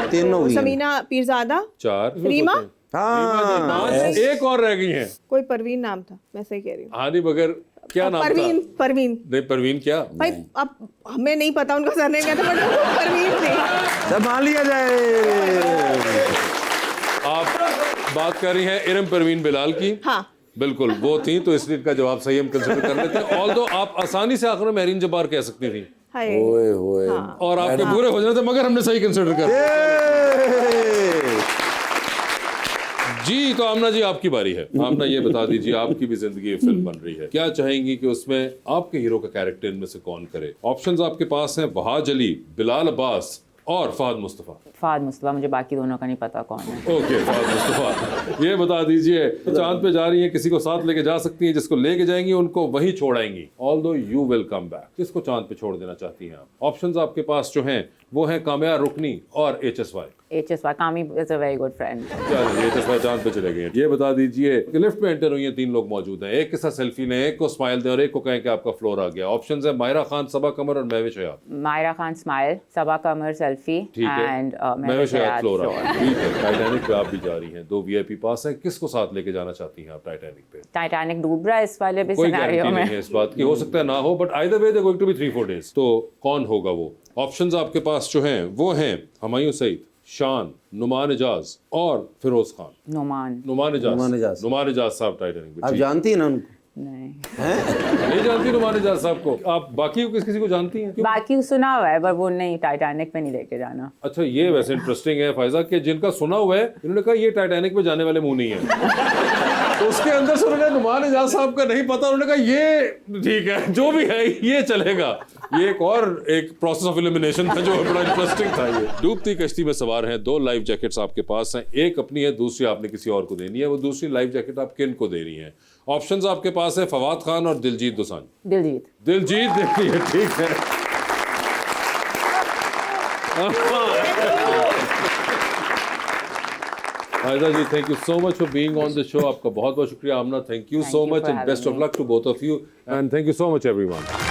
3 हो गई। समीना पीरजादा, 4, रीमा, हाँ, एक और रह गई हैं। कोई परवीन नाम था, मैं सही कह रही हूँ। हानी बगर क्या नाम था? परवीन। नहीं, परवीन क्या? भाई अब हमें नहीं पता उनका सरनेम क्या था, बट परवीन थी। संभाल लिया जाए। आप बात कर रही हैं इरम परवीन बिलाल की? हाँ बिल्कुल, वो थी, तो इसलिए इनका जवाब सही हम कंसिडर कर लेते हैं। ऑल्दो आप आसानी से आखिर में महरीन जब्बार कह सकती थी, ओए होए। और आपके पूरे हो जाने थे, मगर हमने सही कंसिडर कर। जी, तो आमना जी आपकी बारी है। आमना, ये बता दीजिए, आपकी भी जिंदगी फिल्म बन रही है, क्या चाहेंगी कि उसमें आपके हीरो का कैरेक्टर इनमें से कौन करे? ऑप्शंस आपके पास हैं वहाज अली, बिलाल अब्बास और फहद मुस्तफा। फहद मुस्तफा, मुझे बाकी दोनों का नहीं पता कौन है। ओके, फहद मुस्तफा। ये बता दीजिए, चांद पे जा रही हैं, किसी को साथ लेके जा सकती हैं, जिसको लेके जाएंगी उनको वहीं छोड़ाएंगी, although you will come back. किसको चांद पे छोड़ देना चाहती हैं आप? ऑप्शंस आपके पास जो हैं वो हैं कामया रुकनी और HSY। HSY, कामी is a very good friend. चलिए, HSY चांद पे चले गए। ये बता दीजिए कि लिफ्ट में एंटर हुई हैं, 3 लोग मौजूद हैं, एक के साथ सेल्फी लें, एक को स्माइल दें और एक को कहें कि आपका फ्लोर आ गया। ऑप्शंस है मायरा खान, सबा कमर और महविश हयात। मायरा खान स्माइल, सबा कमर सेल्फी, ठीक है, एंड महविश हयात फ्लोर आ गया। ठीक है, टाइटैनिक पे आप भी जा रही हैं, 2 VIP पास हैं, किसको साथ लेके जाना चाहती हैं आप टाइटैनिक पे? टाइटैनिक डूब रहा है इस वाले भी कोई सिनेरियो गारंटी में। नहीं है इस बात की, हो सकता है ना हो, but either way they going to be 3-4 days. तो कौन होगा वो? ऑप्शंस आपके पास जो हैं वो हैं हुमायूं सईद, शान, नुमान इजाज और फिरोज खान। नुमान इजाज साहब टाइटैनिक पे। आप जानती हैं ना उनको? नहीं जानती नुमान इजाज साहब को? आप बाकी किसी को जानती हैं? बाकी सुना हुआ है, पर वो नहीं, टाइटैनिक पे नहीं लेके जाना। अच्छा, ये वैसे इंटरेस्टिंग है फायजा कि जिनका सुना हुआ है इन्होंने कहा ये टाइटैनिक पे जाने वाले मुंह नहीं है। तो उसके अंदर से उन्होंने नुमान इजाज साहब का नहीं पता, उन्होंने कहा ये ठीक है, जो भी है ये चलेगा। ये एक प्रोसेस ऑफ एलिमिनेशन था जो बड़ा इंटरेस्टिंग था। ये डूबती कश्ती में सवार हैं, 2 लाइफ जैकेट्स आपके पास हैं, एक अपनी है, दूसरी आपने किसी और को देनी है। वो दूसरी लाइफ जैकेट आप किन को दे रही हैं? ऑप्शंस आपके पास है फवाद खान और दिलजीत दोसांझ। दिलजीत देती है, ठीक है। Faiza ji, thank you so much for being on the show. आपका बहुत बहुत शुक्रिया। Amna, thank you so much and best of luck to both of you and thank you so much everyone.